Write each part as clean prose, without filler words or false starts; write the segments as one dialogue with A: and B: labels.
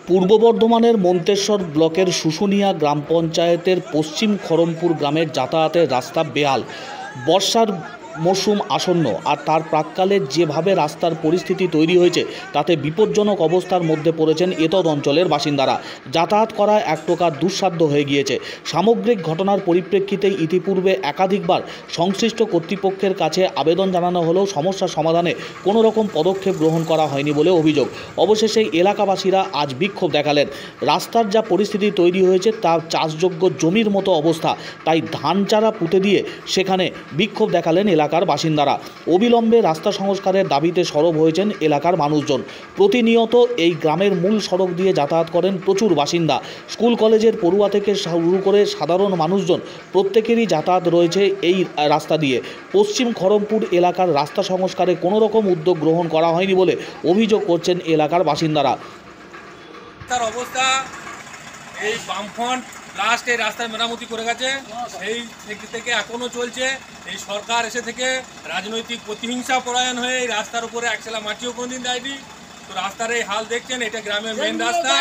A: পূর্ব বর্ধমানের মন্তেশ্বর ব্লকের শুশুনিয়া গ্রাম পঞ্চায়েতের পশ্চিম খড়মপুর গ্রামের যাতায়াতের রাস্তা বেহাল। বর্ষার মৌসুম আসন্ন আর তার প্রাক্কালে যেভাবে রাস্তার পরিস্থিতি তৈরি হয়েছে তাতে বিপজ্জনক অবস্থার মধ্যে পড়েছেন এতদ অঞ্চলের বাসিন্দারা। যাতায়াত করা এক প্রকার দুঃসাধ্য হয়ে গিয়েছে। সামগ্রিক ঘটনার পরিপ্রেক্ষিতে ইতিপূর্বে একাধিকবার সংশ্লিষ্ট কর্তৃপক্ষের কাছে আবেদন জানানো হলেও সমস্যা সমাধানে কোনো রকম পদক্ষেপ গ্রহণ করা হয়নি বলে অভিযোগ। অবশেষে এলাকাবাসীরা আজ বিক্ষোভ দেখালেন। রাস্তার যা পরিস্থিতি তৈরি হয়েছে তা চাষযোগ্য জমির মতো অবস্থা, তাই ধান চারা পুঁতে দিয়ে সেখানে বিক্ষোভ দেখালেন এলাকার বাসিন্দারা। অবিলম্বে রাস্তা সংস্কারের দাবিতে সরব হয়েছেন এলাকার মানুষজন। প্রতিনিয়ত এই গ্রামের মূল সড়ক দিয়ে যাতায়াত করেন প্রচুর বাসিন্দা। স্কুল কলেজের পড়ুয়া থেকে শুরু করে সাধারণ মানুষজন প্রত্যেকেরই যাতায়াত রয়েছে এই রাস্তা দিয়ে। পশ্চিম খড়মপুর এলাকার রাস্তা সংস্কারে কোনো রকম উদ্যোগ গ্রহণ করা হয়নি বলে অভিযোগ করছেন এলাকার বাসিন্দারা।
B: তার অবস্থা এই বামফ্রন্ট লাস্ট এই রাস্তার মেরামতি করে গেছে, সেই থেকে এখনও চলছে। এই সরকার এসে থেকে রাজনৈতিক প্রতিহিংসা পরায়ণ হয়ে এই রাস্তার উপরে একশালা মাটিও কোনোদিন দেয়নি। তো রাস্তার এই হাল দেখছেন, এটা গ্রামের মেন রাস্তা,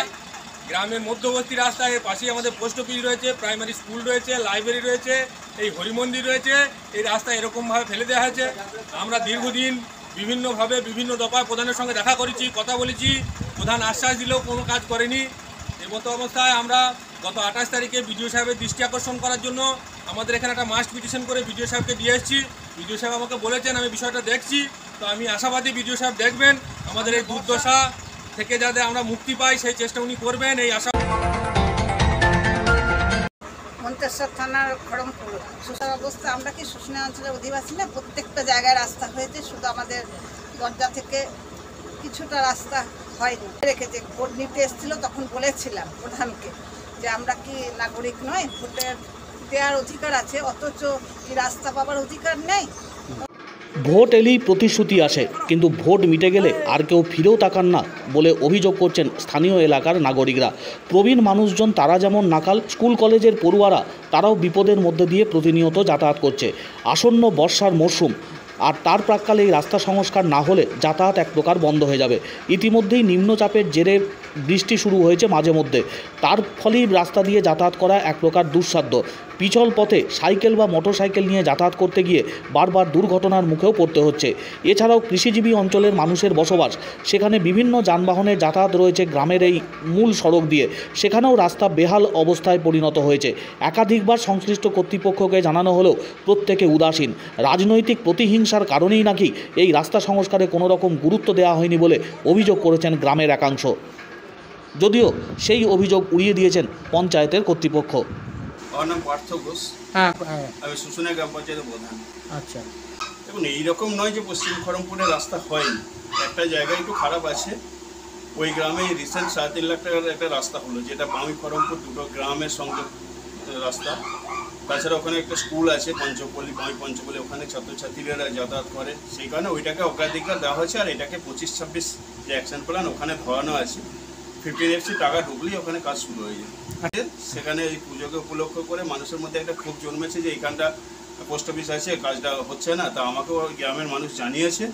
B: গ্রামের মধ্যবর্তী রাস্তা। এর পাশেই আমাদের পোস্ট অফিস রয়েছে, প্রাইমারি স্কুল রয়েছে, লাইব্রেরি রয়েছে, এই হরিমন্দির রয়েছে। এই রাস্তা এরকমভাবে ফেলে দেওয়া হয়েছে। আমরা দীর্ঘদিন বিভিন্নভাবে বিভিন্ন দফায় প্রধানের সঙ্গে দেখা করেছি, কথা বলেছি। প্রধান আশ্বাস দিলেও কোনো কাজ করেনি। এই মতো অবস্থায় আমরা গত 28 তারিখে বিডিও সাহেবের দৃষ্টি আকর্ষণ করার জন্য আমাদের এখানে একটা মাস্ট পিটিশন করে বিডিও সাহেবকে দিয়ে এসেছি। বিডিও সাহেব আমাকে বলেছেন আমি বিষয়টা দেখছি। তো আমি আশাবাদী বিডিও সাহেব দেখবেন, আমাদের এই দুর্দশা থেকে যাতে আমরা মুক্তি পাই সেই চেষ্টা উনি করবেন, এই আশা।
C: মন্তেশ্বর থানার খড়মপুর সুসার অবস্থা। আমরা কি শুশুনিয়া অঞ্চলের অধিবাসী না? প্রত্যেকটা জায়গায় রাস্তা হয়েছে, শুধু আমাদের দরজা থেকে কিছুটা রাস্তা হয়নি। রেখেছে, ভোট নিতে এসেছিল তখন বলেছিলাম প্রধানকে যে আমরা কি নাগরিক নয়, ভোটের দেওয়ার অধিকার আছে, অথচ কি রাস্তা পাবার অধিকার নেই?
A: ভোট এলেই প্রতিশ্রুতি আসে, কিন্তু ভোট মিটে গেলে আর কেউ ফিরেও তাকান না বলে অভিযোগ করছেন স্থানীয় এলাকার নাগরিকরা। প্রবীণ মানুষজন তারা যেমন নাকাল, স্কুল কলেজের পড়ুয়ারা তারাও বিপদের মধ্যে দিয়ে প্রতিনিয়ত যাতায়াত করছে। আসন্ন বর্ষার মরশুম আর তার প্রাক্কালে এই রাস্তা সংস্কার না হলে যাতায়াত এক প্রকার বন্ধ হয়ে যাবে। ইতিমধ্যেই নিম্নচাপের জেরে বৃষ্টি শুরু হয়েছে মাঝে মধ্যে, তার ফলেই রাস্তা দিয়ে যাতায়াত করা এক প্রকার দুঃসাধ্য। পিছল পথে সাইকেল বা মোটরসাইকেল নিয়ে যাতায়াত করতে গিয়ে বারবার দুর্ঘটনার মুখেও পড়তে হচ্ছে। এছাড়াও কৃষিজীবী অঞ্চলের মানুষের বসবাস, সেখানে বিভিন্ন যানবাহনের যাতায়াত রয়েছে গ্রামের এই মূল সড়ক দিয়ে, সেখানেও রাস্তা বেহাল অবস্থায় পরিণত হয়েছে। একাধিকবার সংশ্লিষ্ট কর্তৃপক্ষকে জানানো হলেও প্রত্যেকে উদাসীন। রাজনৈতিক প্রতিহিংসার কারণেই নাকি এই রাস্তা সংস্কারে কোনো রকম গুরুত্ব দেওয়া হয়নি বলে অভিযোগ করেছেন গ্রামের একাংশ, যদিও সেই অভিযোগ উড়িয়ে দিয়েছেন পঞ্চায়েতের কর্তৃপক্ষ।
D: আমার নাম পার্থ ঘোষ, আমি শুশুনিয়া গ্রাম পঞ্চায়েতের প্রধান।
A: আচ্ছা,
D: দেখুন, এইরকম নয় যে পশ্চিম খড়মপুরের রাস্তা হয়নি, একটা জায়গায় একটু খারাপ আছে। ওই গ্রামে রিসেন্ট 3.5 লাখ টাকার একটা রাস্তা হলো, যেটা বামি খড়মপুর দুটো গ্রামের সংযোগ রাস্তা। তাছাড়া ওখানে একটা স্কুল আছে পঞ্চপল্লী, বামি পঞ্চপল্লী, ওখানে ছাত্রছাত্রীরা যাতায়াত করে, সেই কারণে ওইটাকে অগ্রাধিকার দেওয়া হয়েছে। আর এটাকে 25-26 যে অ্যাকশন প্ল্যান ওখানে ধরানো আছে, 15 টাকা ঢুকলেই ওখানে কাজ শুরু হয়ে যায়। সেখানে এই পুজোকে উপলক্ষ করে মানুষের মধ্যে একটা ক্ষোভ জন্মেছে যে এইখানটা পোস্ট অফিস আছে, কাজটা হচ্ছে না। তা আমাকেও গ্রামের মানুষ জানিয়েছে,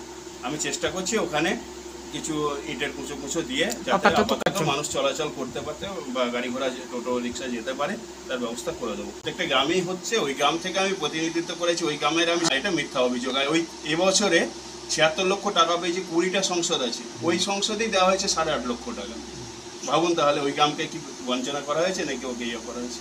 D: আমি চেষ্টা করছি ওখানে কিছু ইটের কুচো দিয়ে যাতে মানুষ চলাচল করতে পারতে বা গাড়ি ঘোড়া টোটো রিক্সা যেতে পারে তার ব্যবস্থা করে দেবো। একটা গ্রামেই হচ্ছে, ওই গ্রাম থেকে আমি প্রতিনিধিত্ব করেছি, ওই গ্রামের আমি এটা মিথ্যা অভিযোগ। আর ওই এবছরে 76 লক্ষ টাকা পেয়েছি, 20টা সংসদ আছে, ওই সংসদেই দেওয়া হয়েছে 8.5 লক্ষ টাকা। ভাবুন তাহলে ওই গ্রামকে কি বঞ্চনা করা হয়েছে নাকি ওকে ইয়ে করা হয়েছে।